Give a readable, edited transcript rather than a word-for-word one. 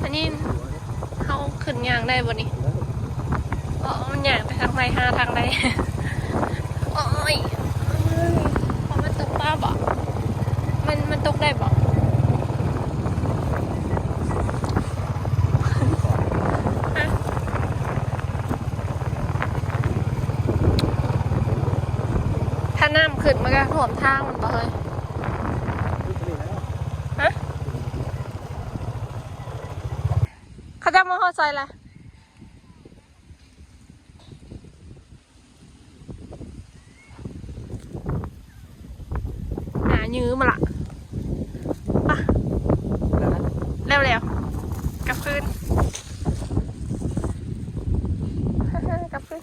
อันนี้เขาขึ้นยางได้บ่นี่อ๋อมันยางไปทางไหนหาทางไหนโอ้ยพอมันตกป้าบ่มันตกได้บ่ถ้าน้ำขึ้นมันก็ท่วมทางมันบ่เลยฮะเขาจะมาเข้าใจอะไรยื้อมาละปะเร็วๆกลับคืนกลับคืน